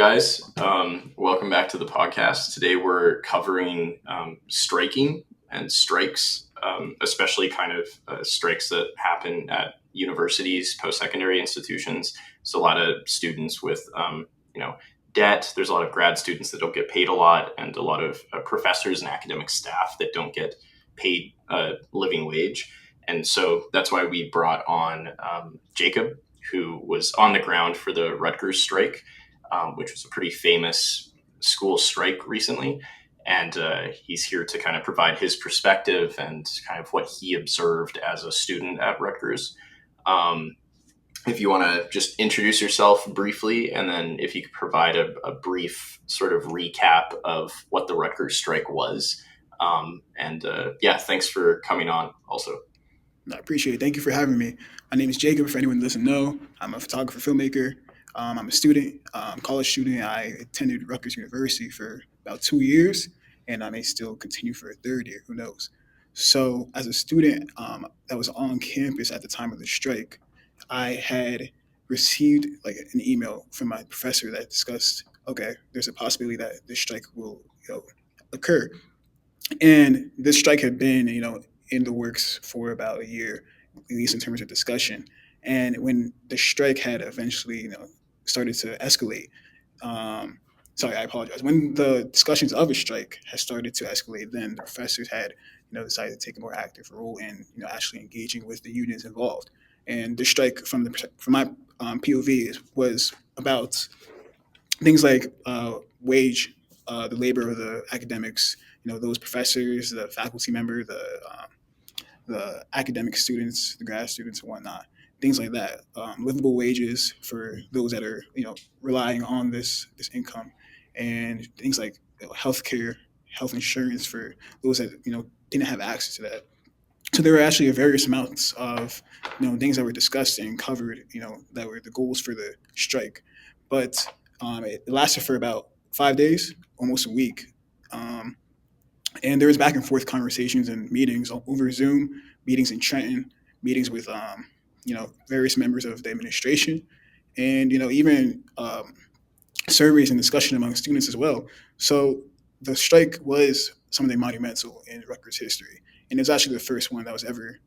guys. Welcome back to the podcast. Today we're covering striking and strikes, especially kind of strikes that happen at universities, post-secondary institutions. So a lot of students with, you know, debt. There's a lot of grad students that don't get paid a lot, and a lot of professors and academic staff that don't get paid a living wage. And so that's why we brought on Jacob, who was on the ground for the Rutgers strike, which was a pretty famous school strike recently. And he's here to kind of provide his perspective and kind of what he observed as a student at Rutgers. Um, if you want to just introduce yourself briefly, and then if you could provide a brief sort of recap of what the Rutgers strike was. Yeah, thanks for coming on also. I appreciate it. Thank you for having me. My name is Jacob. For anyone who doesn't know, I'm a photographer, filmmaker. I'm a student, college student. I attended Rutgers University for about 2 years, and I may still continue for a third year. Who knows? So, as a student that was on campus at the time of the strike, I had received like an email from my professor that discussed, okay, there's a possibility that this strike will, occur. And this strike had been, in the works for about a year, at least in terms of discussion. And when the strike had eventually, started to escalate, sorry, I apologize. When the discussions of a strike had started to escalate, then the professors had, decided to take a more active role in, actually engaging with the unions involved. And the strike, from my POV, was about things like the labor of the academics, those professors, the faculty member, the academic students, the grad students, and whatnot. Things like that, livable wages for those that are relying on this income, and things like healthcare, health insurance for those that didn't have access to that. So there were actually various amounts of things that were discussed and covered, that were the goals for the strike. But it lasted for about 5 days, almost a week. Um, and there was back and forth conversations and meetings over Zoom, meetings in Trenton, meetings with various members of the administration, and even surveys and discussion among students as well. So the strike was something monumental in Rutgers history, and it was actually the first one that was ever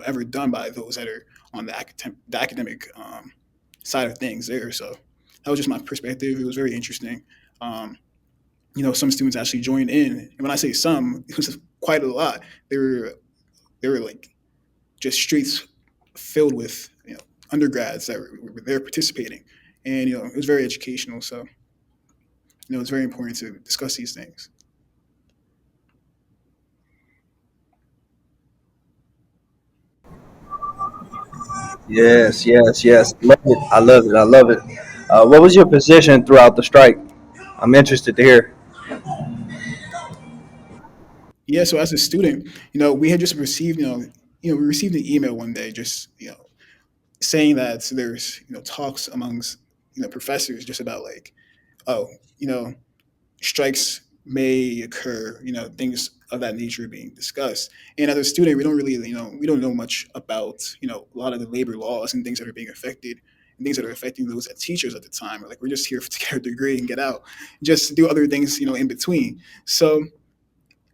ever done by those that are on the academic side of things there. So that was just my perspective. It was very interesting. Um, some students actually joined in, and when I say some, it was quite a lot. They were like just streets filled with undergrads that were there participating, and it was very educational. So it's very important to discuss these things. Yes, yes, yes. Love it. I love it. I love it. What was your position throughout the strike? I'm interested to hear. Yeah. So as a student, we had just received we received an email one day, just saying that there's talks amongst professors just about like, oh, strikes may occur, things of that nature being discussed. And as a student, we don't really, we don't know much about, a lot of the labor laws and things that are being affected and things that are affecting those that teachers at the time. Like, we're just here to get a degree and get out, just do other things, in between. So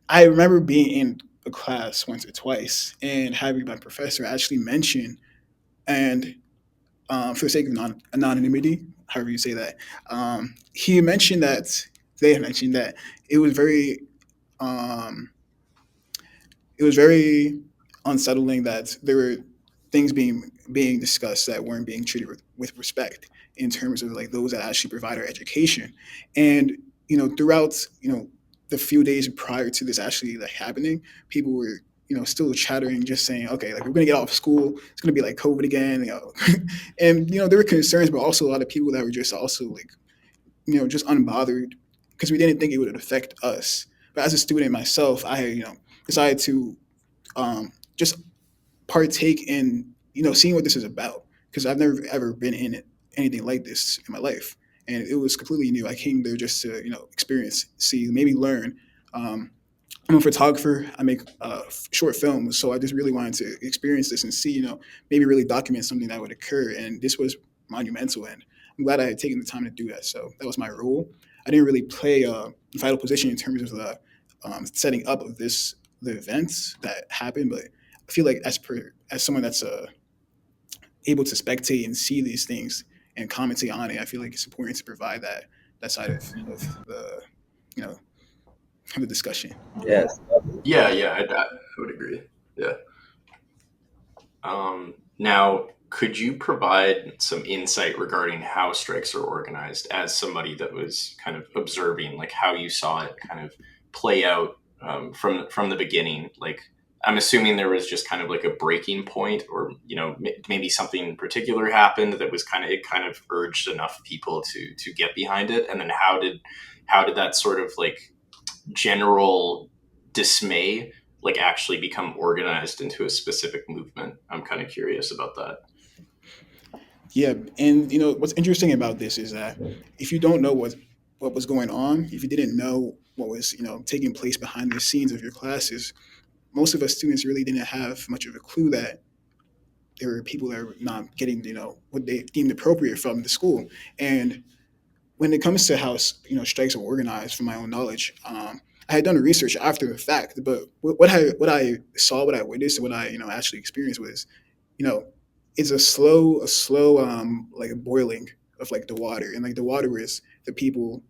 I remember being in a class once or twice and having my professor actually mention, and for the sake of anonymity, however you say that, he mentioned that they mentioned that it was very um, it was very unsettling that there were things being discussed that weren't being treated with respect in terms of like those that actually provide our education. And throughout the few days prior to this actually like happening, people were still chattering, just saying, okay, like we're gonna get off school, it's gonna be like COVID again, and there were concerns, but also a lot of people that were just also like just unbothered because we didn't think it would affect us. But as a student myself, I decided to just partake in seeing what this is about, because I've never ever been in anything like this in my life, and it was completely new. I came there just to experience, see, maybe learn. Um, I'm a photographer. I make short films, so I just really wanted to experience this and see, maybe really document something that would occur. And this was monumental, and I'm glad I had taken the time to do that. So that was my role. I didn't really play a vital position in terms of the setting up of the events that happened, but I feel like as someone that's able to spectate and see these things and commentate on it, I feel like it's important to provide that side of the you know of the discussion. Yes. Yeah, yeah, I would agree. Yeah. Now, could you provide some insight regarding how strikes are organized as somebody that was kind of observing, like how you saw it kind of play out from the beginning? Like, I'm assuming there was just kind of like a breaking point, or maybe something in particular happened that was kind of urged enough people to get behind it, and then how did that sort of like general dismay like actually become organized into a specific movement? I'm kind of curious about that. Yeah, and what's interesting about this is that if you don't know what was going on, if you didn't know what was taking place behind the scenes of your classes, most of us students really didn't have much of a clue that there were people that were not getting what they deemed appropriate from the school. And when it comes to how strikes are organized, from my own knowledge, I had done research after the fact, but what I saw, what I witnessed, what I actually experienced was, you know, it's a slow like a boiling of like the water, and like the water is the people,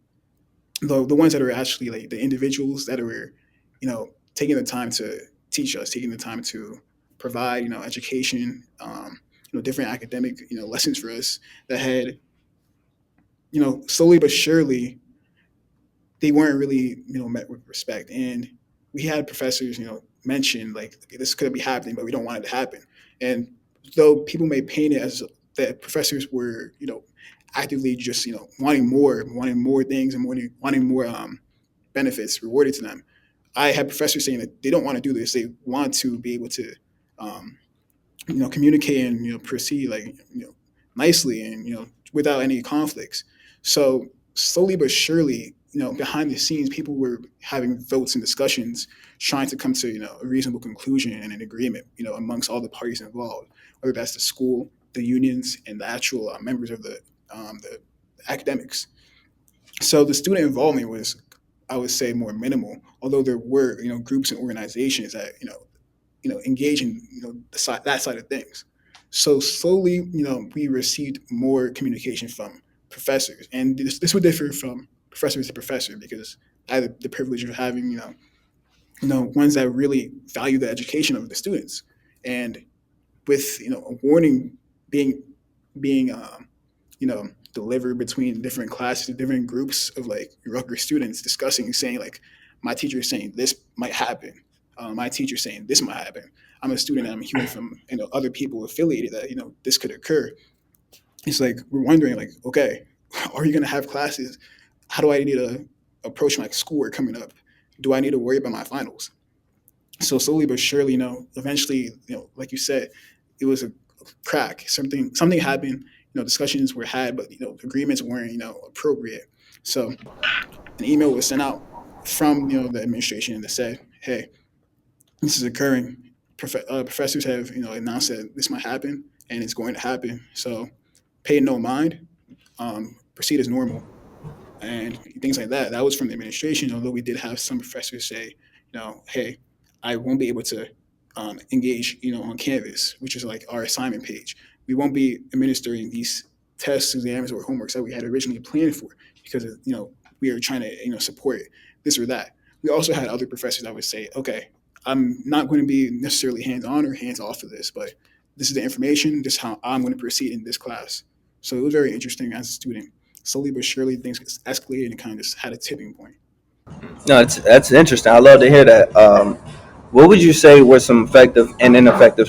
the ones that are actually like the individuals that are, taking the time to teach us, taking the time to provide education, different academic lessons for us that had slowly but surely they weren't really met with respect. And we had professors mention like this could be happening, but we don't want it to happen. And though people may paint it as that professors were actively just wanting more things and wanting more benefits rewarded to them, I had professors saying that they don't want to do this. They want to be able to um, communicate and proceed like nicely and without any conflicts. So slowly but surely, behind the scenes, people were having votes and discussions, trying to come to a reasonable conclusion and an agreement, amongst all the parties involved, whether that's the school, the unions, and the actual members of the academics. So the student involvement was, I would say, more minimal, although there were groups and organizations that engage in that side of things. So slowly, we received more communication from professors, and this would differ from professor to professor because I had the privilege of having ones that really value the education of the students, and with a warning being delivered between different classes, different groups of like Rutgers students discussing, saying like, my teacher is saying this might happen, my teacher saying this might happen. I'm a student and I'm hearing from other people affiliated that this could occur. It's like we're wondering like, okay, are you going to have classes? How do I need to approach my schoolwork coming up? Do I need to worry about my finals? So slowly but surely, eventually, like you said, it was a crack. Something happened. Discussions were had, but agreements weren't appropriate. So an email was sent out from the administration that said, "Hey, this is occurring. Professors have announced that this might happen, and it's going to happen. So pay no mind. Proceed as normal." And things like that. That was from the administration, although we did have some professors say, hey, I won't be able to engage, on Canvas, which is like our assignment page. We won't be administering these tests, exams, or homeworks that we had originally planned for because, we are trying to, support this or that. We also had other professors that would say, okay, I'm not going to be necessarily hands on or hands off of this, but this is the information, this is how I'm going to proceed in this class. So it was very interesting as a student. Slowly but surely, things escalated and kind of just had a tipping point. No, that's interesting. I love to hear that. What would you say were some effective and ineffective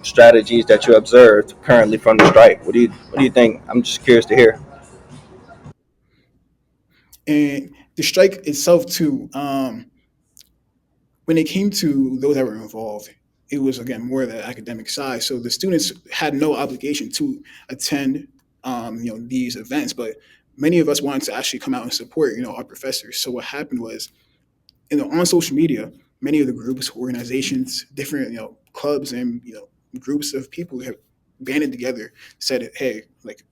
strategies that you observed currently from the strike? What do you think? I'm just curious to hear. And the strike itself, too, when it came to those that were involved, it was again more the academic side. So the students had no obligation to attend, these events, but many of us wanted to actually come out and support, our professors. So what happened was, on social media, many of the groups, organizations, different clubs, and groups of people have banded together, said, "Hey, like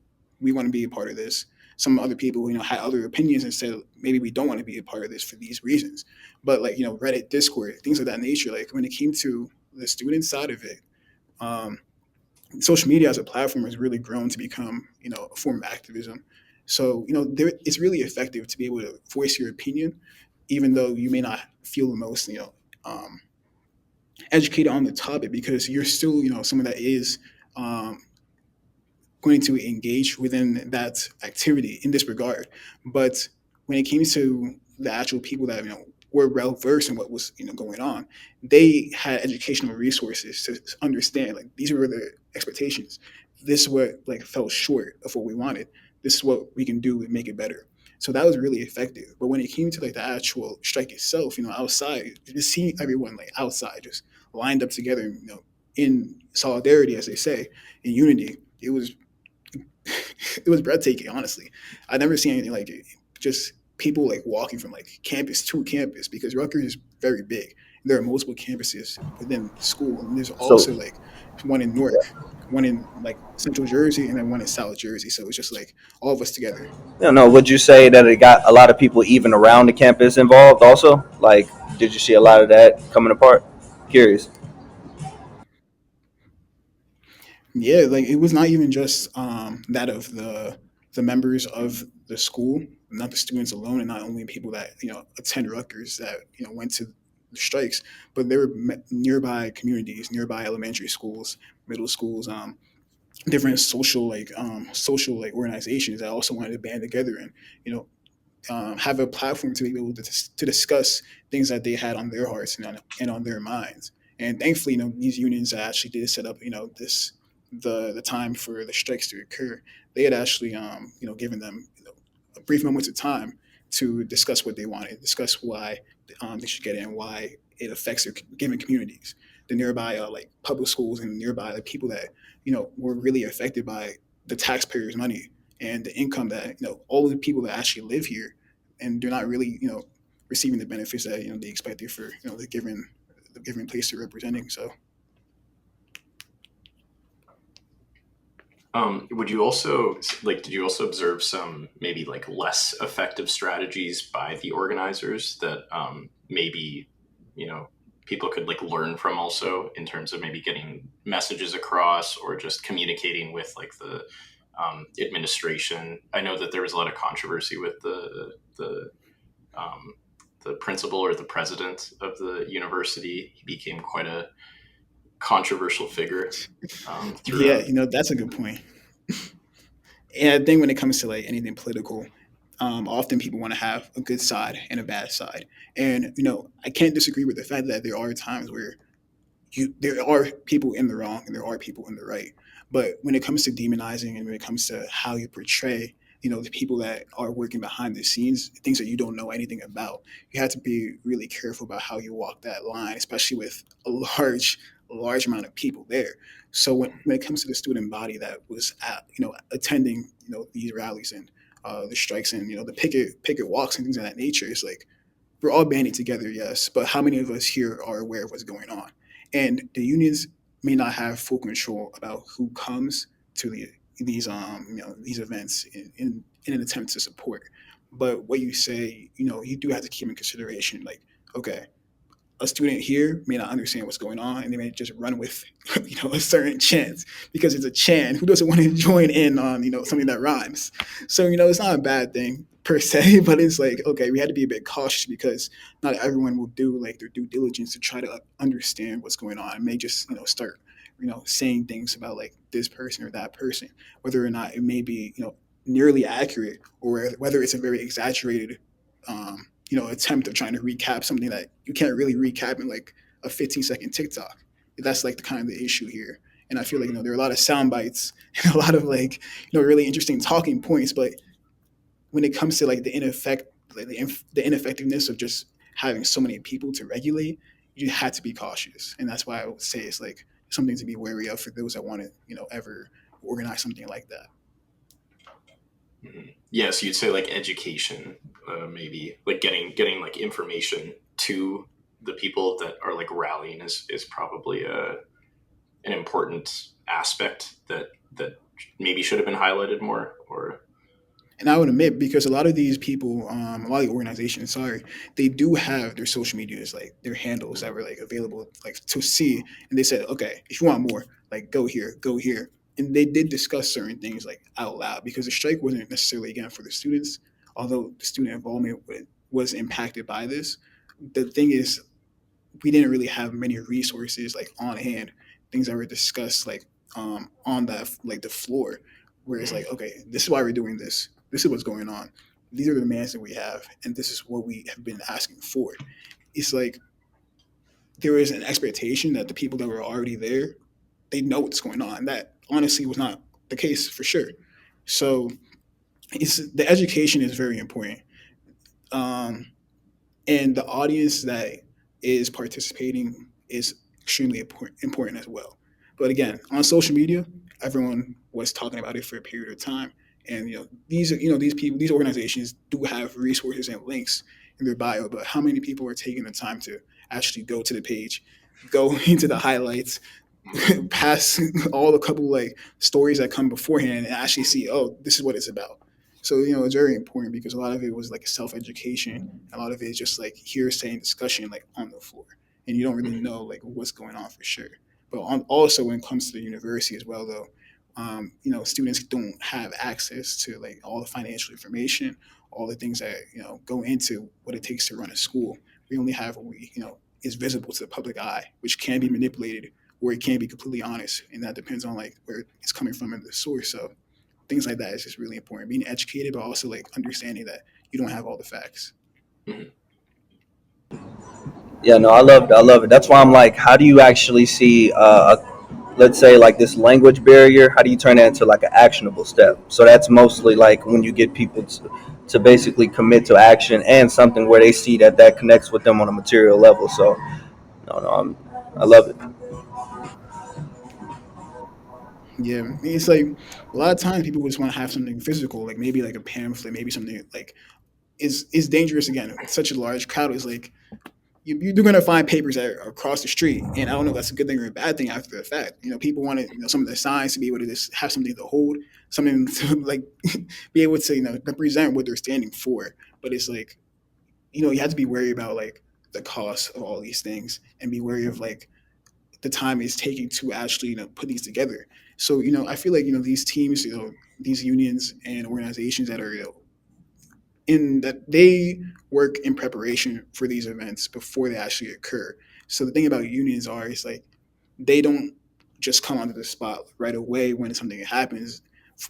we want to be a part of this. Some other people, had other opinions and said maybe we don't want to be a part of this for these reasons. But like, Reddit, Discord, things of that nature. Like when it came to the student side of it, um, social media as a platform has really grown to become, a form of activism. So, it's really effective to be able to voice your opinion, even though you may not feel the most, um, educated on the topic, because you're still, someone that is um, going to engage within that activity in this regard. But when it came to the actual people that were well versed in what was going on, they had educational resources to understand like these were the expectations. This is what like fell short of what we wanted. This is what we can do and make it better. So that was really effective. But when it came to like the actual strike itself, outside, just seeing everyone like outside, just lined up together, in solidarity, as they say, in unity, it was breathtaking, honestly. I've never seen anything like it. Just people like walking from like campus to campus, because Rutgers is very big. There are multiple campuses within the school, and there's So also like one in Newark, one in like Central Jersey, and then one in South Jersey. So it's just like all of us together. would you say that it got a lot of people even around the campus involved also? Like, did you see a lot of that coming apart? Curious. Yeah, like it was not even just that of the members of the school, not the students alone, and not only people that attend Rutgers that went to the strikes, but there were nearby communities, nearby elementary schools, middle schools, different social like organizations that also wanted to band together and you know have a platform to be able to discuss things that they had on their hearts and on their minds. And thankfully, these unions that actually did set up, this the time for the strikes to occur. They had actually, given them a brief moments of time to discuss what they wanted, discuss why they should get in, why it affects their given communities, the nearby like public schools and nearby the people that were really affected by the taxpayers' money and the income that all of the people that actually live here, and they're not really receiving the benefits that they expected for the given place they're representing. So Would you also like? Did you also observe some maybe like less effective strategies by the organizers that maybe you know people could like learn from also in terms of maybe getting messages across or just communicating with like the administration? I know that there was a lot of controversy with um, the principal or the president of the university. He became quite a controversial figure yeah, throughout. that's a good point. And I think when it comes to like anything political, often people want to have a good side and a bad side. And I can't disagree with the fact that there are times where there are people in the wrong and there are people in the right. But when it comes to demonizing and when it comes to how you portray, the people that are working behind the scenes, things that you don't know anything about, you have to be really careful about how you walk that line, especially with a large amount of people there. So when it comes to the student body that was attending these rallies and the strikes and the picket walks and things of that nature, it's like we're all banding together, yes, but how many of us here are aware of what's going on? And the unions may not have full control about who comes to these events in an attempt to support. But what you say, you do have to keep in consideration, like, okay, a student here may not understand what's going on and they may just run with a certain chant because it's a chant. Who doesn't want to join in on something that rhymes? So it's not a bad thing per se, but it's like, okay, we had to be a bit cautious because not everyone will do like their due diligence to try to understand what's going on. It may just start saying things about like this person or that person, whether or not it may be nearly accurate or whether it's a very exaggerated attempt of trying to recap something that you can't really recap in like a 15-second TikTok. That's like the kind of the issue here. And I feel like there are a lot of sound bites and a lot of like really interesting talking points, but when it comes to like the ineffectiveness of just having so many people to regulate, you had to be cautious, and that's why I would say it's like something to be wary of for those that want to ever organize something like that. Mhm. Yeah, so you'd say like education, maybe like getting like information to the people that are like rallying is probably an important aspect that maybe should have been highlighted more? Or And I would admit, because a lot of these people, a lot of the organizations, sorry, they do have their social medias, like their handles that were like available, like to see. And they said, okay, if you want more, like go here, go here. And they did discuss certain things like out loud because the strike wasn't necessarily again for the students, although the student involvement was impacted by this. The thing is, we didn't really have many resources like on hand, things that were discussed like on that like the floor, where it's like, okay, this is why we're doing this. This is what's going on. These are the demands that we have, and this is what we have been asking for. It's like there is an expectation that the people that were already there, they know what's going on. That honestly was not the case for sure. So it's the education is very important. Um, and the audience that is participating is extremely important as well. But again, on social media, everyone was talking about it for a period of time, and these people, these organizations do have resources and links in their bio. But how many people are taking the time to actually go to the page, go into the highlights, pass all the couple like stories that come beforehand and actually see, oh, this is what it's about. So it's very important because a lot of it was like self education. A lot of it is just like hearsay and discussion like on the floor, and you don't really know like what's going on for sure. But also when it comes to the university as well, though, students don't have access to like all the financial information, all the things that go into what it takes to run a school. We only have what we is visible to the public eye, which can be manipulated or it can be completely honest, and that depends on like where it's coming from in the source. So things like that is just really important. Being educated, but also like understanding that you don't have all the facts. Mhm. Yeah, no, I love it. I love it. That's why I'm like, how do you actually see, let's say, like this language barrier? How do you turn that into like an actionable step? So that's mostly like when you get people to basically commit to action and something where they see that that connects with them on a material level. So, no, no, I love it. Yeah, it's like a lot of times people just want to have something physical, like maybe like a pamphlet, maybe something like is dangerous. Again, such a large crowd is like you're going to find papers that are across the street, and I don't know if that's a good thing or a bad thing after the fact. People want to some of the signs to be able to just have something to hold, something to like be able to represent what they're standing for. But it's like you have to be wary about like the cost of all these things and be wary of like the time it's taking to actually put these together. So I feel like these teams, these unions and organizations that are in that they work in preparation for these events before they actually occur. So the thing about unions are is like they don't just come onto the spot right away when something happens.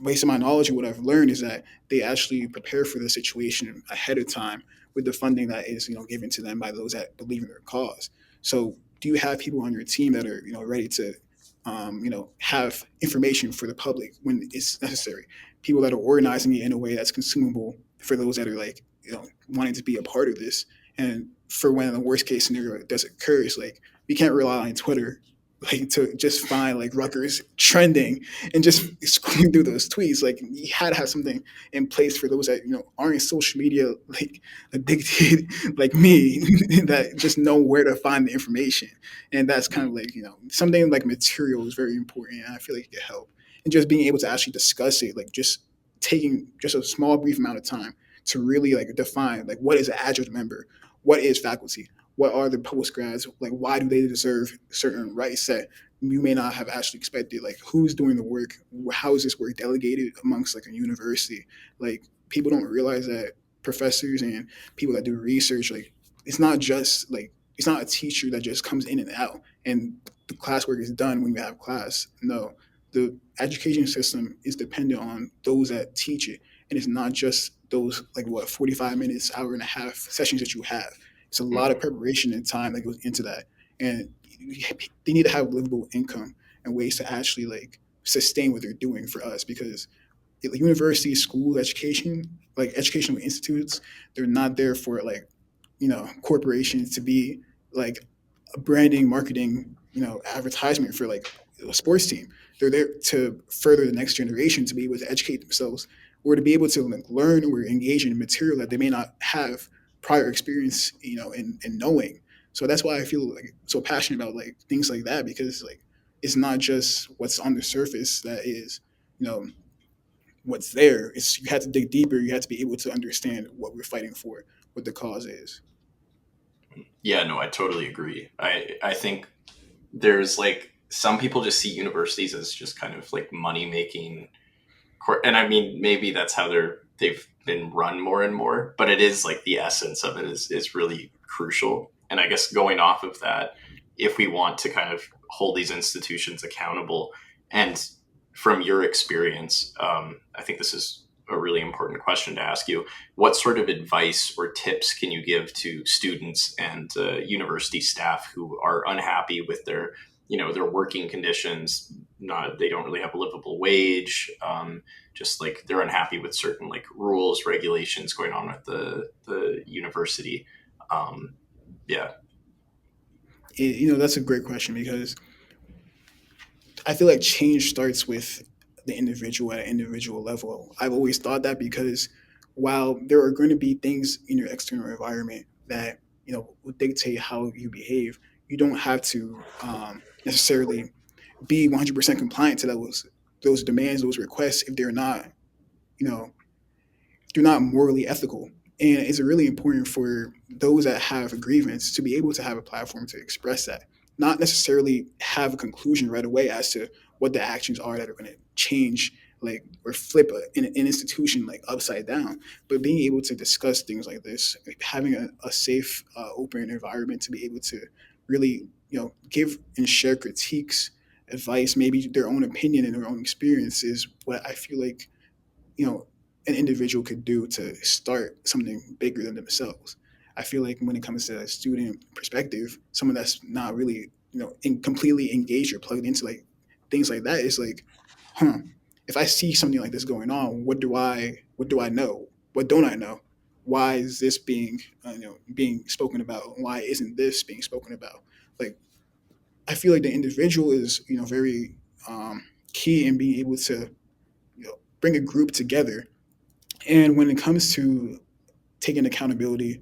Based on my knowledge, what I've learned is that they actually prepare for the situation ahead of time with the funding that is given to them by those that believe in their cause. So, do you have people on your team that are ready to have information for the public when it's necessary? People that are organizing it in a way that's consumable for those that are like wanting to be a part of this. And for when the worst case scenario does occur, it's like we can't rely on Twitter like to just find like Rutgers trending and just scrolling through those tweets. Like you had to have something in place for those that aren't social media like addicted like me that just know where to find the information. And that's kind of like something like material is very important, and I feel like it could help. And just being able to actually discuss it, like just taking just a small brief amount of time to really like define like what is an adjunct member, what is faculty, what are the post grads, like why do they deserve certain rights that you may not have actually expected, like who's doing the work, how is this work delegated amongst like a university. Like people don't realize that professors and people that do research, like it's not just like it's not a teacher that just comes in and out and the classwork is done when you have class. No, the education system is dependent on those that teach it, and it's not just those like what 45 minutes, hour and a half sessions that you have. It's a lot of Mhm. preparation and time that goes into that, and they need to have livable income and ways to actually like sustain what they're doing for us because university, school, education, like educational institutes, they're not there for like corporations to be like a branding, marketing, advertisement for like a sports team. They're there to further the next generation to be able to educate themselves or to be able to like learn or engage in material that they may not have prior experience, in knowing. So that's why I feel like so passionate about like things like that because like it's not just what's on the surface that is you know what's there. It's you have to dig deeper. You have to be able to understand what we're fighting for, what the cause is. Yeah, no, I totally agree. I think there's like some people just see universities as just kind of like money making, and I mean maybe that's how they've been run more and more, but it is like the essence of it is really crucial. And I guess going off of that, if we want to kind of hold these institutions accountable, and from your experience, I think this is a really important question to ask you. What sort of advice or tips can you give to students and university staff who are unhappy with their, their working conditions? Not they don't really have a livable wage. Just like they're unhappy with certain like rules, regulations going on with the university. Um, yeah. That's a great question because I feel like change starts with the individual at an individual level. I've always thought that because while there are going to be things in your external environment that will dictate how you behave, you don't have to necessarily be 100% compliant to those demands, those requests if you know they're not morally ethical. And it's really important for those that have a grievance to be able to have a platform to express that, not necessarily have a conclusion right away as to what the actions are that are going to change, like, or flip an institution like upside down, but being able to discuss things like this, like having a safe, open environment to be able to really, give and share critiques, advice, maybe their own opinion and their own experience is what I feel like you know an individual could do to start something bigger than themselves. I feel like when it comes to a student perspective, someone that's not really completely engaged or plugged into like things like that is like, huh, if I see something like this going on, what do I know? What don't I know? Why is this being spoken about? Why isn't this being spoken about? Like, I feel like the individual is very key in being able to bring a group together. And when it comes to taking accountability,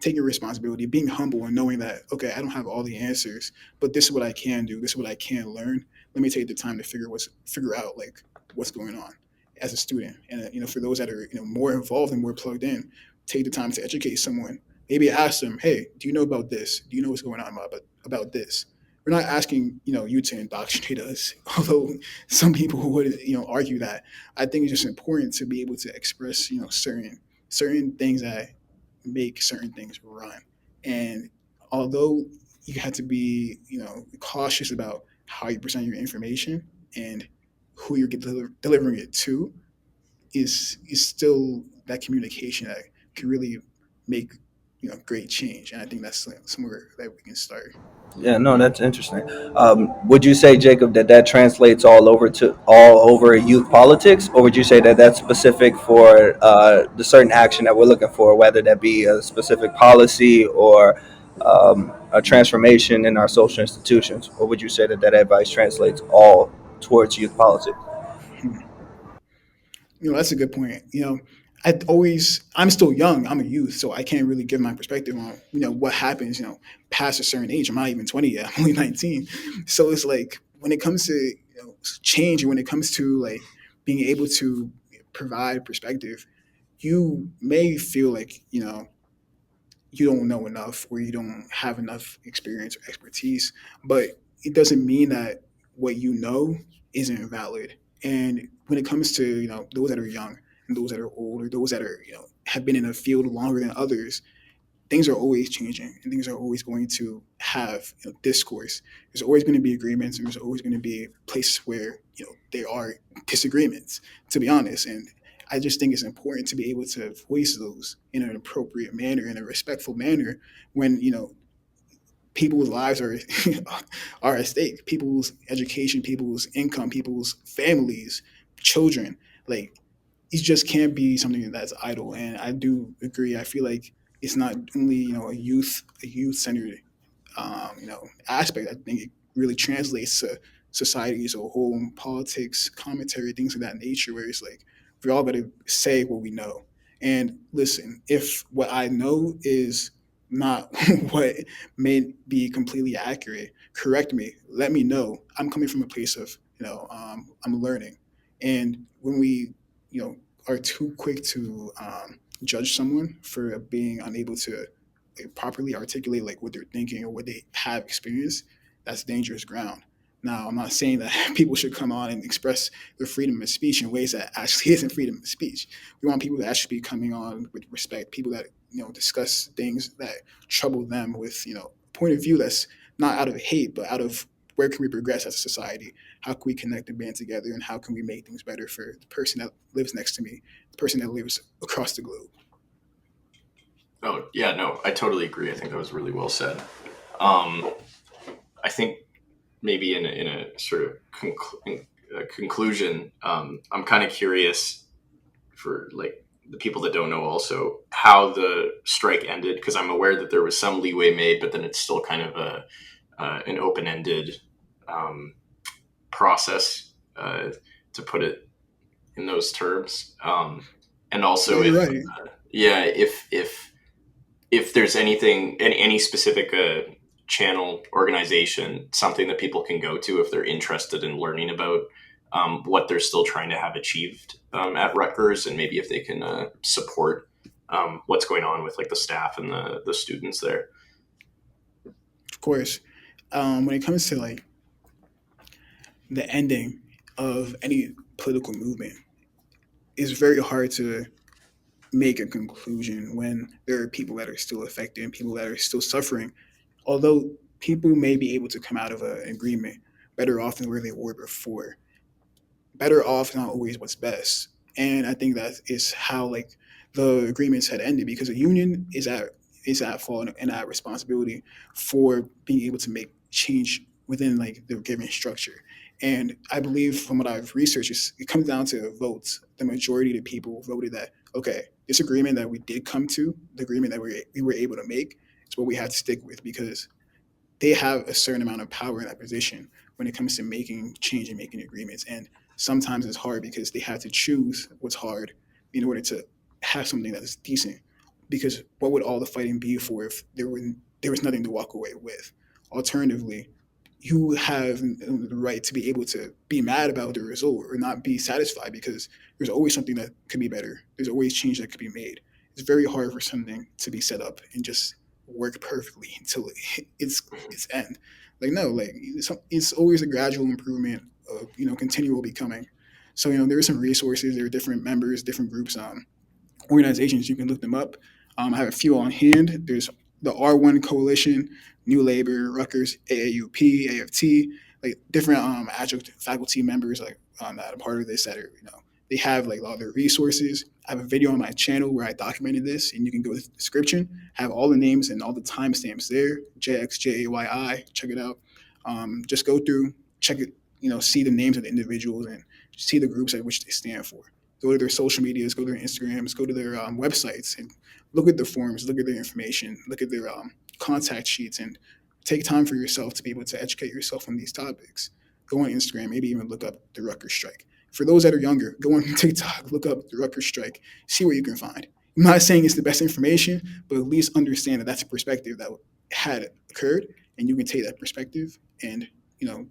taking responsibility, being humble, and knowing that okay, I don't have all the answers, but this is what I can do. This is what I can learn. Let me take the time to figure out like what's going on as a student. And for those that are more involved and more plugged in, take the time to educate someone. Maybe ask them, hey, do you know about this? Do you know what's going on about this? We're not asking you to indoctrinate us, although some people would argue that. I think it's just important to be able to express certain things that make certain things run. And although you have to be, cautious about how you present your information and who you're delivering it to, is still that communication that can really make great change. And I think that's like somewhere that we can start. Yeah, no, that's interesting. Would you say, Jacob, that that translates all over youth politics, or would you say that that's specific for the certain action that we're looking for, whether that be a specific policy or a transformation in our social institutions, or would you say that that advice translates all towards youth politics? That's a good point. I'm still young. I'm a youth, so I can't really give my perspective on what happens. Past a certain age. I'm not even 20 yet. I'm only 19. So it's like when it comes to change, and when it comes to like being able to provide perspective, you may feel like you don't know enough or you don't have enough experience or expertise, but it doesn't mean that what you know isn't valid. And when it comes to those that are young and those that are old or those that are have been in a field longer than others, things are always changing and things are always going to have discourse. There's always going to be agreements and there's always going to be places where there are disagreements, to be honest. And I just think it's important to be able to voice those in an appropriate manner, in a respectful manner, when people's lives are are at stake, people's education, people's income, people's families, children. Like, it just can't be something that's idle. And I do agree. I feel like it's not only a youth centered aspect. I think it really translates to society as a whole, politics, commentary, things of that nature. Where it's like we all got to say what we know. And listen, if what I know is not what may be completely accurate, correct me. Let me know. I'm coming from a place of I'm learning. And when we, you know, are too quick to judge someone for being unable to properly articulate like what they're thinking or what they have experienced, that's dangerous ground. Now, I'm not saying that people should come on and express their freedom of speech in ways that actually isn't freedom of speech. We want people to actually be coming on with respect, people that discuss things that trouble them with point of view that's not out of hate, but out of where can we progress as a society? How can we connect and band together, and how can we make things better for the person that lives next to me, the person that lives across the globe? Oh yeah, no, I totally agree. I think that was really well said. Um, I think maybe in a sort of conclusion, I'm kind of curious for like the people that don't know also how the strike ended, because I'm aware that there was some leeway made, but then it's still kind of a an open ended um, process, to put it in those terms. And No, also you're if right. yeah, if there's anything, any specific channel, organization, something that people can go to if they're interested in learning about what they're still trying to have achieved at Rutgers, and maybe if they can support what's going on with like the staff and the students there. Of course. When it comes to like the ending of any political movement, it's very hard to make a conclusion when there are people that are still affected and people that are still suffering. Although people may be able to come out of an agreement better off than where they were before, better off not always what's best. And I think that is how like the agreements had ended, because a union is at fault and at responsibility for being able to make change within like the given structure. And I believe from what I've researched, it comes down to votes. The majority of the people voted that okay, this agreement that we did come to, the agreement that we were able to make, is what we have to stick with, because they have a certain amount of power in that position when it comes to making change and making agreements. And sometimes it's hard because they have to choose what's hard in order to have something that is decent. Because what would all the fighting be for if there was nothing to walk away with? Alternatively, you have the right to be able to be mad about the result or not be satisfied, because there's always something that could be better. There's always change that could be made. It's very hard for something to be set up and just work perfectly until its end. Like no, like it's always a gradual improvement of continual becoming. So there are some resources, there are different members, different groups, organizations. You can look them up. I have a few on hand. There's the R1 Coalition, New Labor, Rutgers, AAUP, AFT, like different adjunct faculty members like that are part of this that are they have like all their resources. I have a video on my channel where I documented this, and you can go to the description, have all the names and all the timestamps there. JXJAYI, check it out. Just go through, check it, see the names of the individuals and see the groups at which they stand for. Go to their social medias, go to their Instagrams, go to their websites, and look at their forums, look at their information, look at their contact sheets, and take time for yourself to be able to educate yourself on these topics. Go on Instagram, maybe even look up the Rutgers strike. For those that are younger, go on TikTok, look up the Rutgers strike, see what you can find. I'm not saying it's the best information, but at least understand that that's a perspective that had occurred, and you can take that perspective and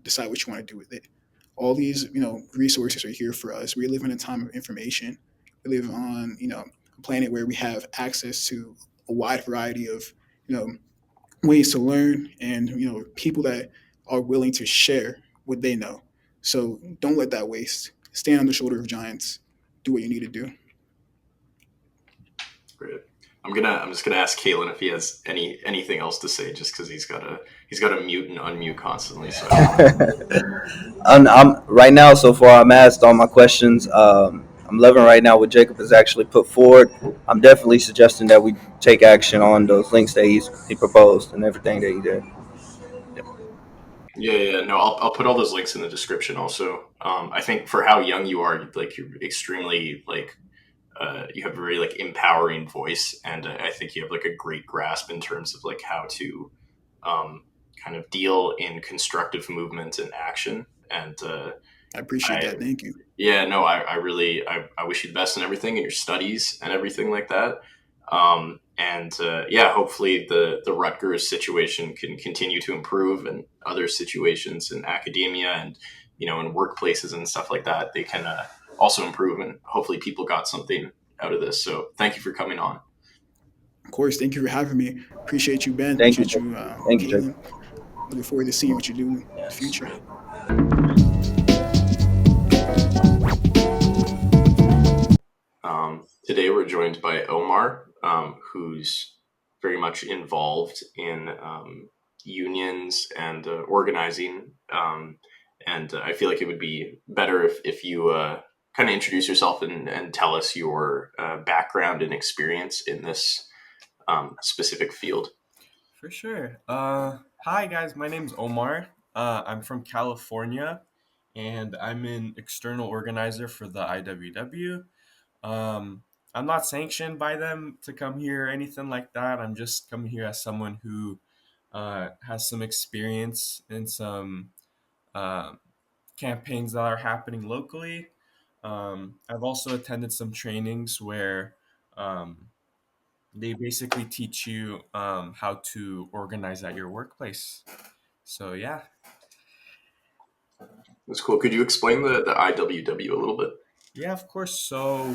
decide what you want to do with it. All these resources are here for us. We live in a time of information. We live on a planet where we have access to a wide variety of you know ways to learn, and people that are willing to share what they know. So don't let that waste. Stand on the shoulder of giants. Do what you need to do. Great. I'm just gonna ask Kalen if he has anything else to say, just because he's got to mute and unmute constantly. So I'm right now. So far, I'm asked all my questions. I'm loving right now what Jacob has actually put forward. I'm definitely suggesting that we take action on those links that he proposed and everything that he did. yeah, no, I'll put all those links in the description also. I think for how young you are, like you're extremely like you have a very like empowering voice, and I think you have like a great grasp in terms of like how to um, kind of deal in constructive movement and action. And I appreciate I that. Thank you. yeah, no, I really I wish you the best in everything in your studies and everything like that. And yeah, hopefully the Rutgers situation can continue to improve, and other situations in academia and in workplaces and stuff like that, they can also improve. And hopefully people got something out of this. So thank you for coming on. Of course, thank you for having me. Appreciate you, Ben. Thank you, Appreciate Jake. you, Thank you, Jake. Galen. Looking forward to seeing what you do in the Yes. future. Today we're joined by Omar, who's very much involved in unions and organizing. And I feel like it would be better if you kind of introduce yourself and tell us your background and experience in this specific field. For sure. Hi guys, my name's Omar. I'm from California, and I'm an external organizer for the IWW. Um, I'm not sanctioned by them to come here or anything like that. I'm just coming here as someone who has some experience in some uh, campaigns that are happening locally. I've also attended some trainings where um, they basically teach you how to organize at your workplace. So yeah, That's cool. Could you explain the IWW a little bit? yeah, of course. So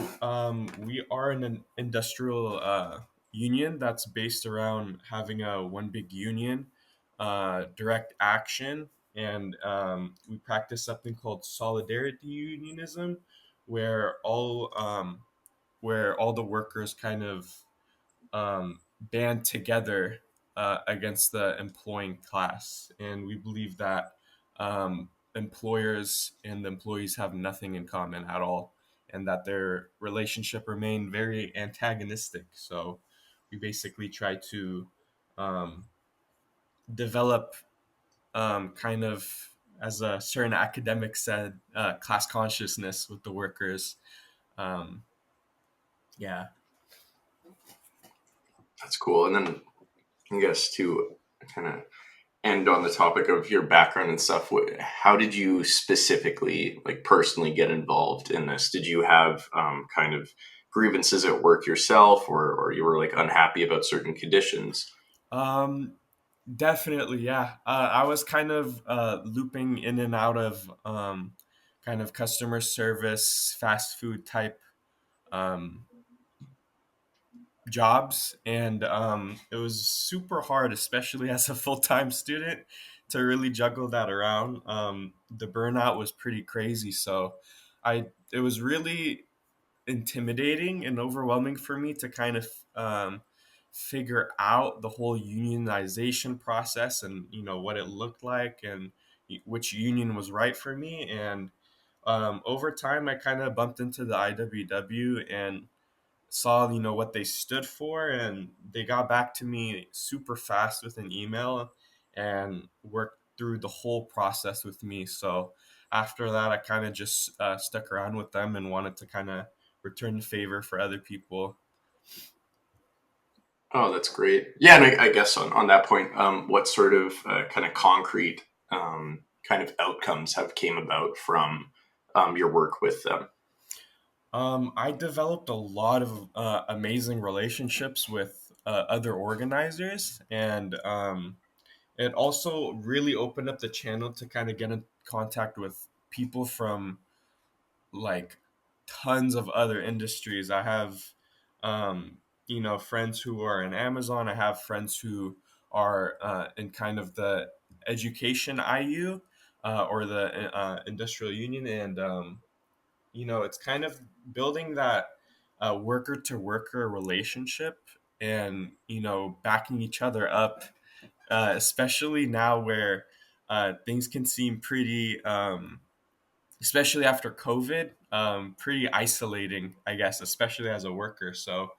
we are an industrial union that's based around having a one big union, direct action, and we practice something called solidarity unionism, where all the workers kind of band together against the employing class. And we believe that employers and the employees have nothing in common at all, and that their relationship remain very antagonistic. So we basically try to um, develop kind of, as a certain academic said, class consciousness with the workers. Um, yeah. That's cool. And then I guess to kind of end on the topic of your background and stuff, how did you specifically, like personally, get involved in this? Did you have kind of grievances at work yourself, or you were like unhappy about certain conditions? Um, Definitely, yeah. I was kind of looping in and out of kind of customer service, fast food type um, jobs, and it was super hard, especially as a full time student, to really juggle that around. The burnout was pretty crazy, so it was really intimidating and overwhelming for me to kind of figure out the whole unionization process, and what it looked like, and which union was right for me. And over time I kind of bumped into the IWW and saw what they stood for, and they got back to me super fast with an email and worked through the whole process with me. So after that I kind of just stuck around with them and wanted to kind of return the favor for other people. Oh, that's great. Yeah, and I guess on that point, what sort of kind of concrete kind of outcomes have came about from your work with them? I developed a lot of amazing relationships with other organizers, and it also really opened up the channel to kind of get in contact with people from like tons of other industries. I have, friends who are in Amazon. I have friends who are in kind of the education IU or the industrial union, and it's kind of building that worker to worker relationship, and backing each other up, especially now where things can seem pretty, especially after COVID, pretty isolating, I guess, especially as a worker. So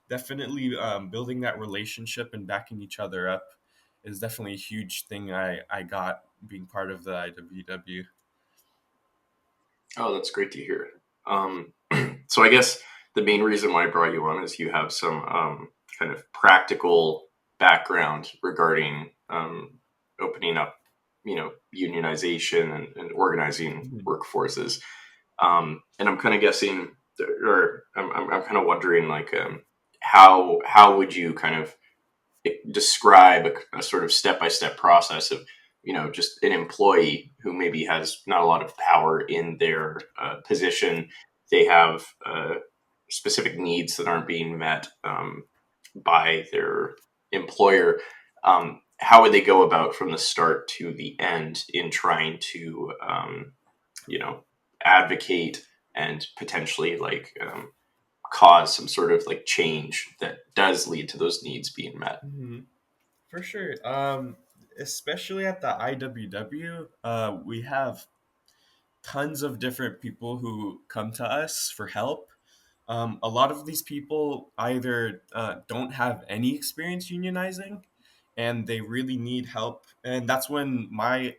definitely building that relationship and backing each other up is definitely a huge thing I got being part of the IWW. Oh, that's great to hear. Um, so I guess the main reason why I brought you on is you have some kind of practical background regarding opening up, unionization and organizing Mhm. workforces. And I'm kind of guessing, or I'm kind of wondering, like, how would you kind of describe a sort of step by step process of just an employee who maybe has not a lot of power in their position. They have specific needs that aren't being met by their employer. How would they go about from the start to the end in trying to, you know, advocate and potentially cause some sort of like change that does lead to those needs being met? Mhm. For sure. Especially at the IWW, we have tons of different people who come to us for help. A lot of these people either don't have any experience unionizing, and they really need help. And that's when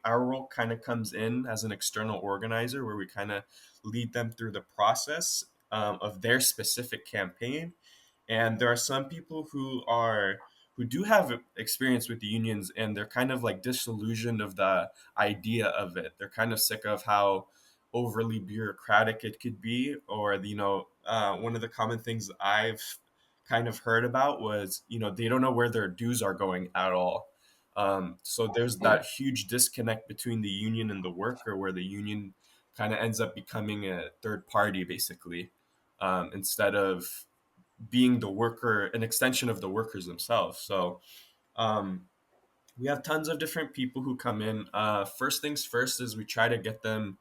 our role kind of comes in as an external organizer, where we kind of lead them through the process of their specific campaign. And there are some people who do have experience with the unions, and they're kind of like disillusioned of the idea of it. They're kind of sick of how overly bureaucratic it could be, or one of the common things I've kind of heard about was they don't know where their dues are going at all. So there's that huge disconnect between the union and the worker, where the union kind of ends up becoming a third party, basically, instead of being the worker, an extension of the workers themselves. So um, we have tons of different people who come in. First things first is we try to get them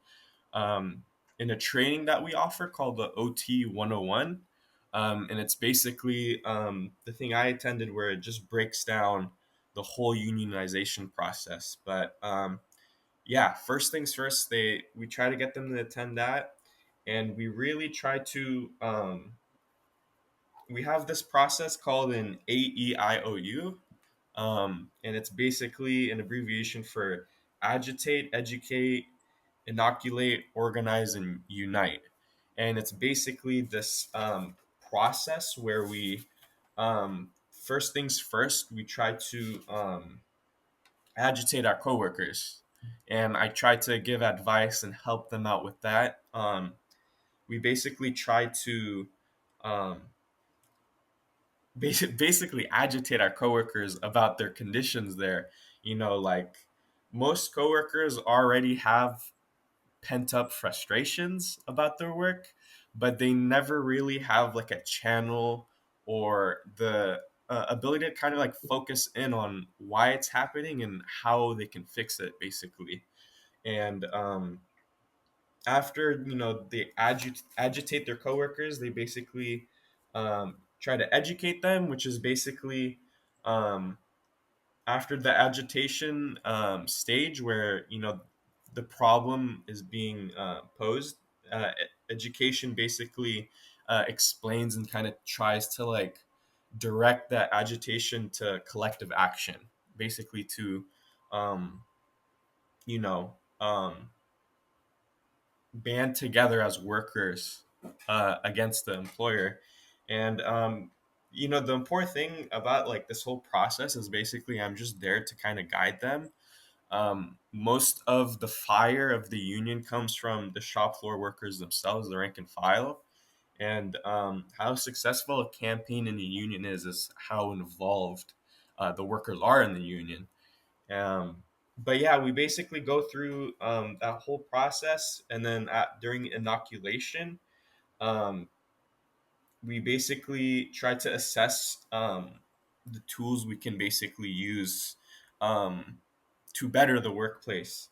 um, in a training that we offer called the OT 101. And it's basically the thing I attended, where it just breaks down the whole unionization process. But yeah, first things first, we try to get them to attend that, and we really try to we have this process called an AEIOU, and it's basically an abbreviation for agitate, educate, inoculate, organize, and unite. And it's basically this process where first things first, we try to agitate our coworkers. And I try to give advice and help them out with that. We basically try to um, basically agitate our coworkers about their conditions there. Like most coworkers already have pent up frustrations about their work, but they never really have like a channel or the ability to kind of like focus in on why it's happening and how they can fix it, basically. And after they agitate their coworkers, they basically try to educate them, which is basically um, after the agitation stage, where the problem is being posed. Education basically explains and kind of tries to like direct that agitation to collective action, basically to um, you know um, band together as workers against the employer. And the important thing about like this whole process is basically I'm just there to kind of guide them. Most of the fire of the union comes from the shop floor workers themselves, the rank and file. And how successful a campaign in the union is how involved the workers are in the union. um, but yeah, we basically go through that whole process, and then during inoculation, um, we basically try to assess the tools we can basically use um, to better the workplace.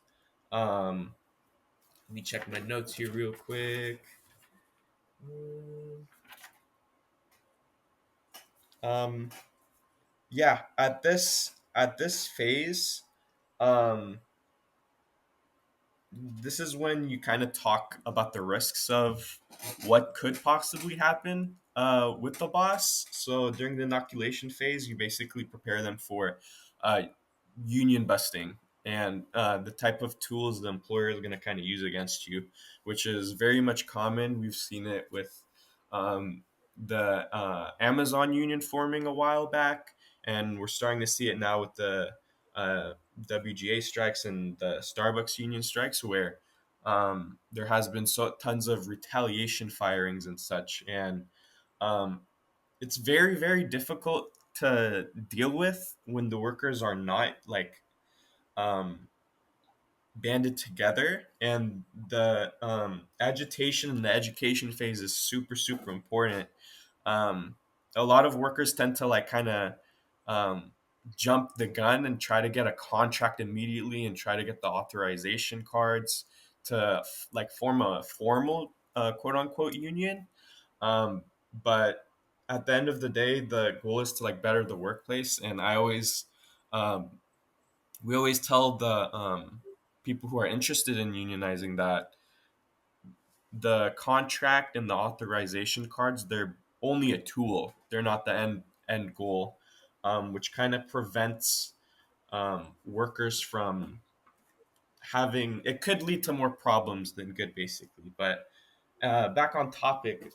Um, Let me check my notes here real quick. Um, yeah, at this phase, um, this is when you kind of talk about the risks of what could possibly happen with the boss. So during the inoculation phase, you basically prepare them for uh, union busting and the type of tools the employer is going to kind of use against you, which is very much common. We've seen it with the Amazon union forming a while back, and we're starting to see it now with the WGA strikes and the Starbucks union strikes, where there has been tons of retaliation firings and such, and um, it's very very difficult to deal with when the workers are not like banded together, and the agitation and the education phase is super super important. um, a lot of workers tend to like kind of um, jump the gun and try to get a contract immediately and try to get the authorization cards to like form a formal quote unquote union. um, but at the end of the day, the goal is to like better the workplace. And I always um, we always tell the people who are interested in unionizing that the contract and the authorization cards, they're only a tool, they're not the end goal. Which kind of prevents workers from having, it could lead to more problems than good basically. But back on topic.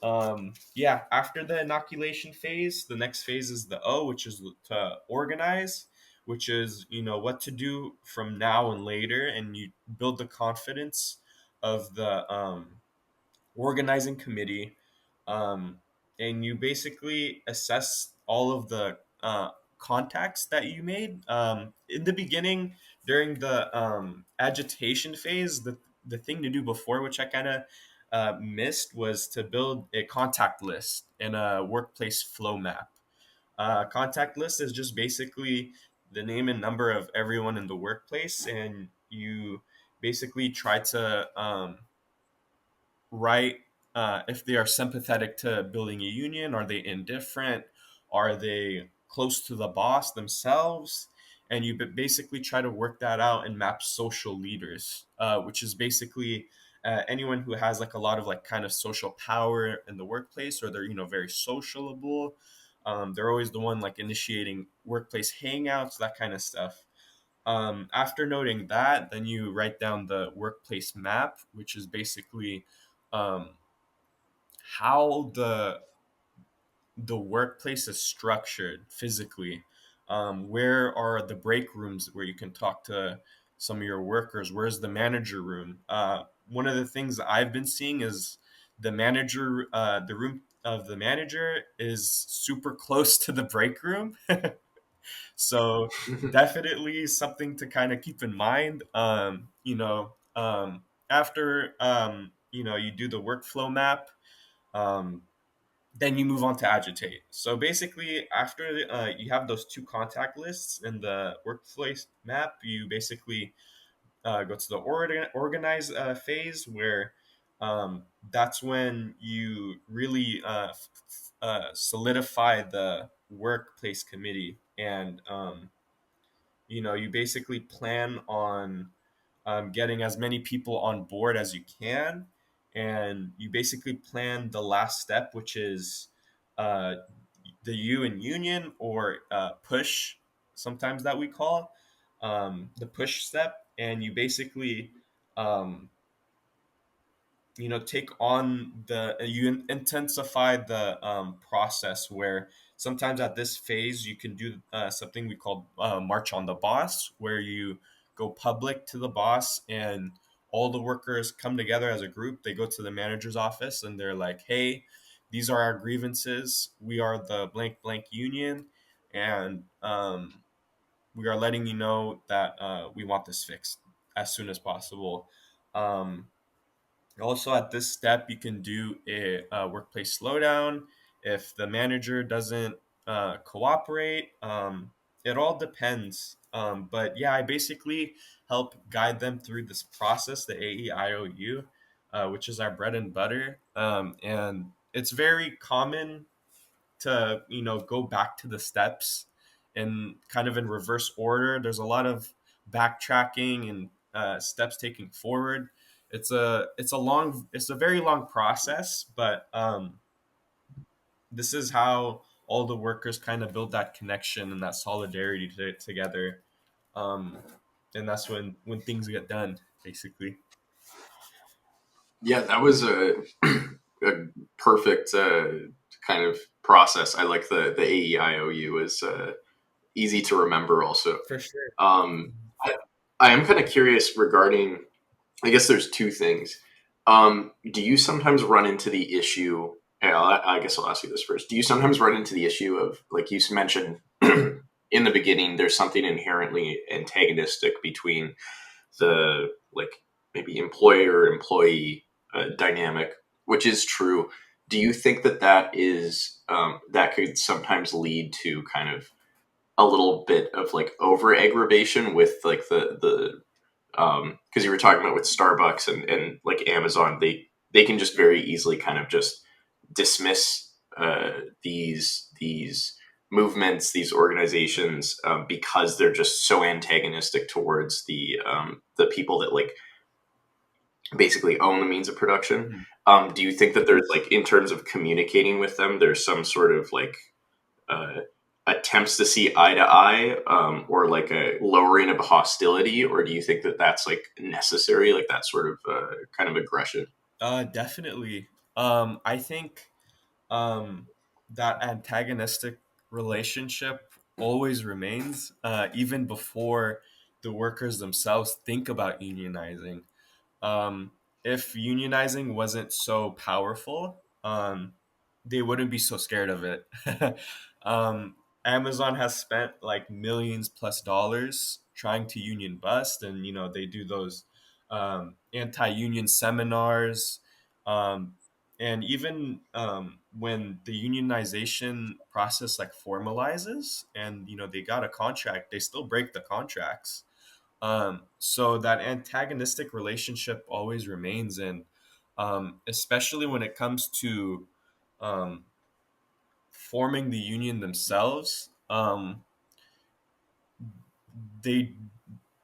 Yeah, after the inoculation phase, the next phase is the O, which is to organize, which is, what to do from now and later, and you build the confidence of the organizing committee. um, and you basically assess all of the contacts that you made in the beginning. During the agitation phase, the thing to do before, which I kind of missed, was to build a contact list and a workplace flow map. Contact list is just basically the name and number of everyone in the workplace, and you basically try to write if they are sympathetic to building a union. Are they indifferent? Are they close to the boss themselves? And you basically try to work that out and map social leaders, which is basically anyone who has like a lot of like kind of social power in the workplace, or they're very sociable. They're always the one like initiating workplace hangouts, that kind of stuff. After noting that, then you write down the workplace map, which is basically um, how the workplace is structured physically. Where are the break rooms where you can talk to some of your workers? Where's the manager room? One of the things that I've been seeing is the room of the manager is super close to the break room. So definitely something to kind of keep in mind. After you do the workflow map, um, then you move on to agitate. So basically, after you have those two contact lists in the workplace map, you basically go to the organize phase, where that's when you really solidify the workplace committee. And you basically plan on getting as many people on board as you can. And you basically plan the last step, which is uh, the U in union, or push, sometimes that we call the push step. And you basically um, take on you intensify the process, where sometimes at this phase you can do something we call march on the boss, where you go public to the boss, and all the workers come together as a group. They go to the manager's office and they're like, hey, these are our grievances. We are the blank blank union, and we are letting you know that we want this fixed as soon as possible. um, Also, at this step, you can do a workplace slowdown if the manager doesn't cooperate. It all depends. But yeah, I basically help guide them through this process, the AEIOU, which is our bread and butter. And it's very common to go back to the steps and kind of in reverse order. There's a lot of backtracking and steps taking forward. It's a very long process, but this is how all the workers kind of build that connection and that solidarity together. um, and that's when things get done basically. Yeah, that was a perfect kind of process. I like the AEIOU is easy to remember. Also, For sure. um, I, I am kind of curious regarding. I guess there's two things. Do you sometimes run into the issue? Yeah, I guess I'll ask you this first. Do you sometimes run into the issue of, like you mentioned in the beginning, there's something inherently antagonistic between the like maybe employer employee dynamic, which is true. Do you think that that is that could sometimes lead to kind of a little bit of like over aggravation with like the because you were talking about with Starbucks and like Amazon, they can just very easily kind of just dismiss these movements, these organizations, because they're just so antagonistic towards the people that like basically own the means of production. Mhm. Do you think that there's like in terms of communicating with them, there's some sort of like uh, attempts to see eye to eye, or like a lowering of hostility, or do you think that that's like necessary, like that sort of kind of aggression? Definitely. I think um, that antagonistic relationship always remains, even before the workers themselves think about unionizing. Um, if unionizing wasn't so powerful, they wouldn't be so scared of it. um, Amazon has spent like millions plus dollars trying to union bust, and they do those anti-union seminars, um, and even when the unionization process like formalizes, and they got a contract, they still break the contracts. So that antagonistic relationship always remains, and especially when it comes to um, forming the union themselves, they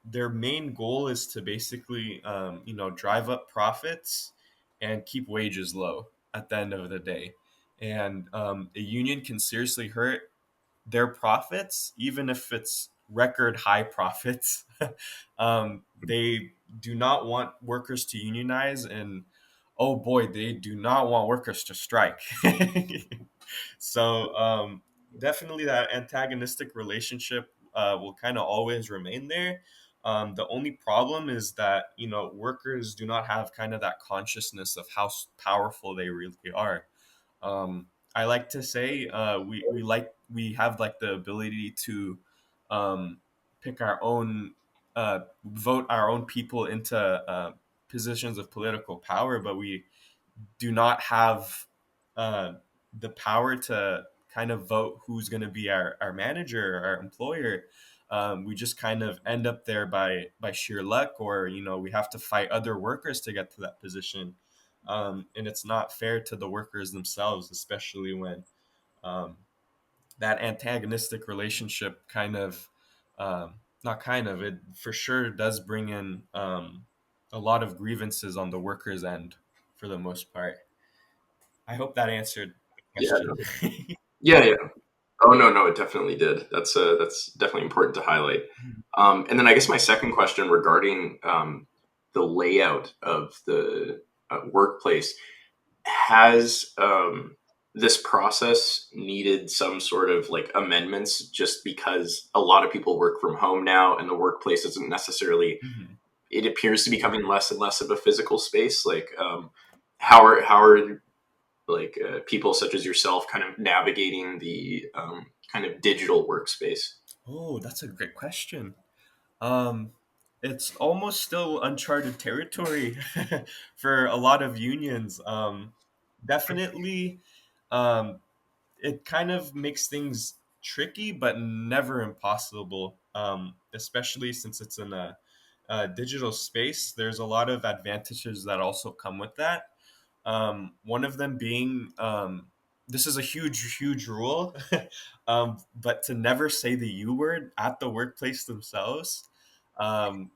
their main goal is to basically drive up profits and keep wages low at the end of the day. And a union can seriously hurt their profits, even if it's record high profits. They do not want workers to unionize, and oh boy, they do not want workers to strike. So definitely that antagonistic relationship will kind of always remain there. The only problem is that workers do not have kind of that consciousness of how powerful they really are. um, I like to say we have like the ability to um, pick our own vote our own people into positions of political power, but we do not have uh, the power to kind of vote who's going to be our manager, our employer. We just kind of end up there by sheer luck, or we have to fight other workers to get to that position. And it's not fair to the workers themselves, especially when um, that antagonistic relationship kind of not kind of it for sure does bring in a lot of grievances on the workers end for the most part. I hope that answered the Yeah, question. yeah, yeah. Oh no, no, it definitely did. That's definitely important to highlight. And then I guess my second question regarding the layout of the workplace, has this process needed some sort of like amendments just because a lot of people work from home now and the workplace isn't necessarily, Mhm. it appears to be becoming less and less of a physical space, like how are like people such as yourself kind of navigating the kind of digital workspace? Oh, that's a great question. Um, it's almost still uncharted territory for a lot of unions. Definitely, um, it kind of makes things tricky, but never impossible. Especially since it's in a digital space, there's a lot of advantages that also come with that. One of them being this is a huge, huge rule, but to never say the U word at the workplace themselves. Um,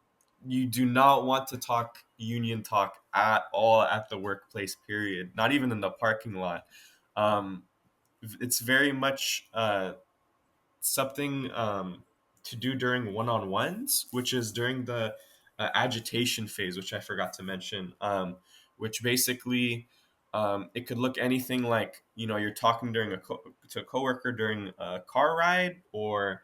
you do not want to talk union talk at all at the workplace, period, not even in the parking lot. Um, it's very much something to do during one-on-ones, which is during the agitation phase, which I forgot to mention. Which basically it could look anything like you're talking during to a coworker during a car ride, or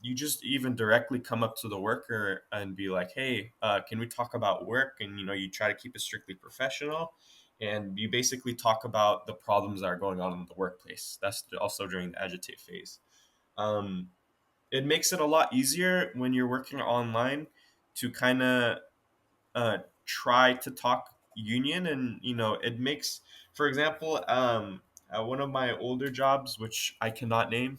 you just even directly come up to the worker and be like, "Hey, can we talk about work?" And you try to keep it strictly professional, and you basically talk about the problems that are going on in the workplace. That's also during the agitate phase. um, it makes it a lot easier when you're working online to kind of try to talk union. And it makes, for example, at one of my older jobs, which I cannot name,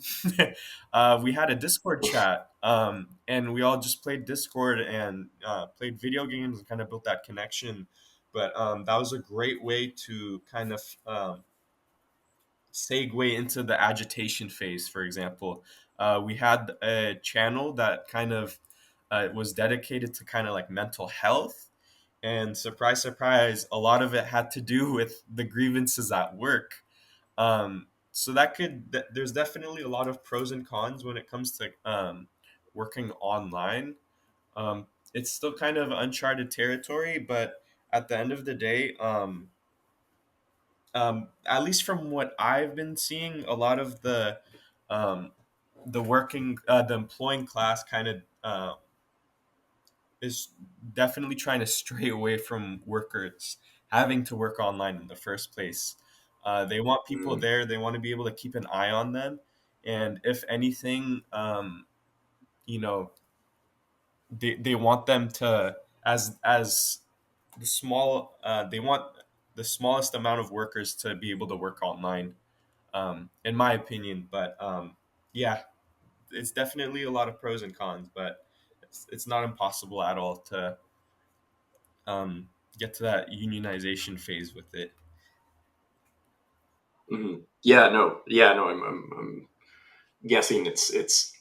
we had a Discord chat, and we all just played Discord and played video games and kind of built that connection. But that was a great way to kind of segue into the agitation phase. For example, we had a channel that kind of was dedicated to kind of like mental health, and surprise, surprise, a lot of it had to do with the grievances at work. So there's definitely a lot of pros and cons when it comes to working online. It's still kind of uncharted territory, but at the end of the day, at least from what I've been seeing, a lot of um, the employing class kind of is definitely trying to stray away from workers having to work online in the first place. They want people Mm, there. They want to be able to keep an eye on them, and if anything, you know, they want them to, as the small they want the smallest amount of workers to be able to work online, in my opinion. But yeah, it's definitely a lot of pros and cons, but it's not impossible at all to um, get to that unionization phase with it. yeah, no. I'm guessing it's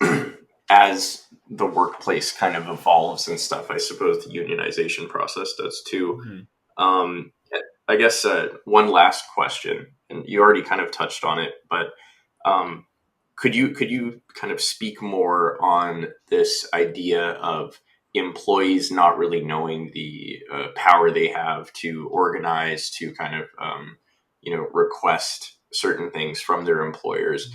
as the workplace kind of evolves and stuff. I suppose the unionization process does too. Hmm. Um, I guess one last question, and you already kind of touched on it, but um, could you kind of speak more on this idea of employees not really knowing the power they have to organize, to kind of request certain things from their employers?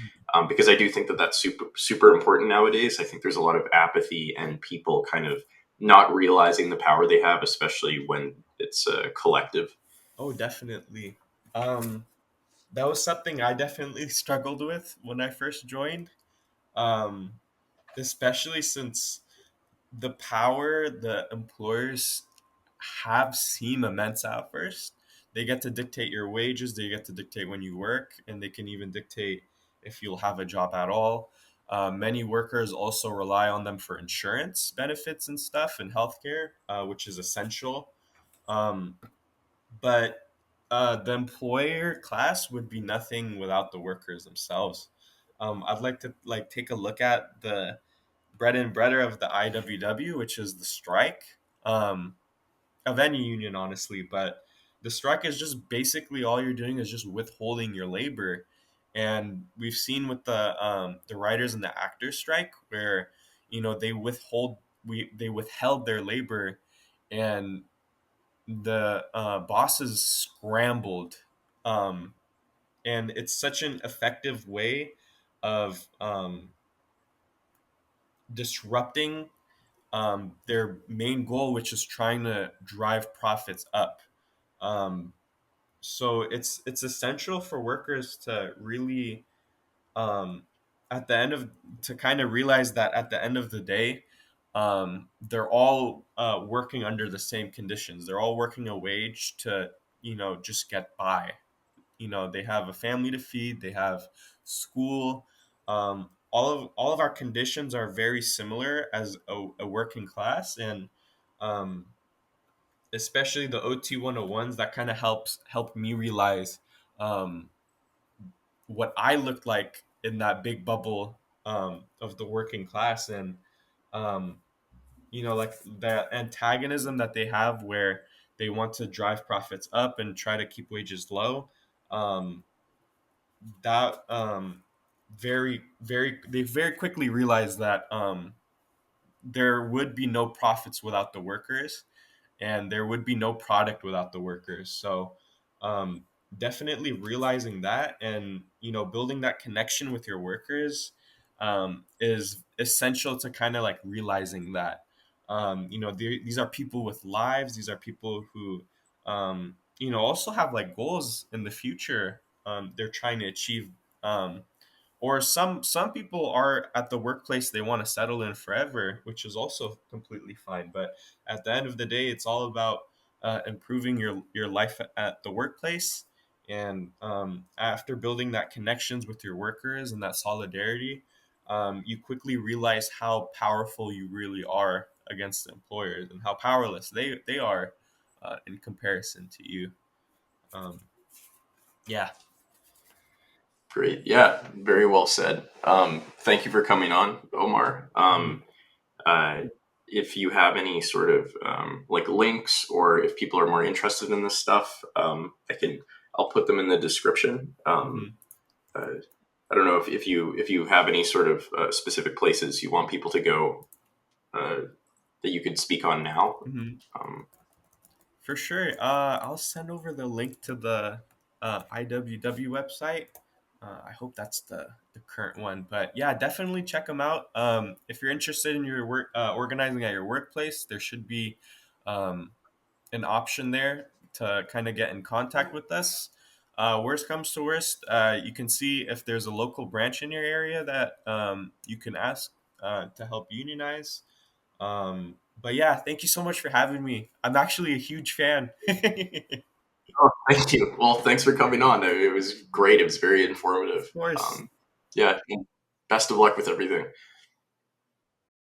Because I do think that that's super important nowadays. I think there's a lot of apathy and people kind of not realizing the power they have, especially when it's collective. Oh, definitely. Um, that was something I definitely struggled with when I first joined, um, especially since the power the employers have seem immense at first. They get to dictate your wages, they get to dictate when you work, and they can even dictate if you'll have a job at all. Many workers also rely on them for insurance benefits and stuff and healthcare, which is essential. Um, but the employer class would be nothing without the workers themselves. I'd like to take a look at the bread and butter of the IWW, which is the strike, of any union, honestly. But the strike is just basically all you're doing is just withholding your labor, and we've seen with the writers and the actors strike where they withheld their labor, and the bosses scrambled, um, and it's such an effective way of disrupting their main goal, which is trying to drive profits up. Um, so it's essential for workers to really, um, at the end of to kind of realize that at the end of the day, they're all working under the same conditions. They're all working a wage to just get by. They have a family to feed. They have school. All of our conditions are very similar as a working class, and um, especially the OT 101s, that kind of helped me realize um, what I looked like in that big bubble of the working class. And um, like the antagonism that they have where they want to drive profits up and try to keep wages low. um, that they very quickly realized that there would be no profits without the workers, and there would be no product without the workers. So um, definitely realizing that, and building that connection with your workers is essential to kind of like realizing that these are people with lives. These are people who also have like goals in the future they're trying to achieve, um, or some people are at the workplace they want to settle in forever, which is also completely fine. But at the end of the day, it's all about improving your life at the workplace. And after building that connections with your workers and that solidarity, you quickly realize how powerful you really are against the employers and how powerless they are in comparison to you. Um, yeah. Great. Yeah, very well said. Thank you for coming on, Omar. Uh, if you have any sort of like links, or if people are more interested in this stuff, I'll put them in the description. Mhm. Uh, I don't know if you have any sort of specific places you want people to go that you could speak on now. Mhm. Um, For sure. I'll send over the link to the IWW website. I hope that's the current one. But yeah, definitely check them out. If you're interested in your work, organizing at your workplace, there should be um, an option there to kind of get in contact with us. Worst comes to worst, you can see if there's a local branch in your area that you can ask to help unionize. But yeah, thank you so much for having me. I'm actually a huge fan. Of oh, thank you. Well, thanks for coming on. It was great. It was very informative. course. Yeah, and best of luck with everything.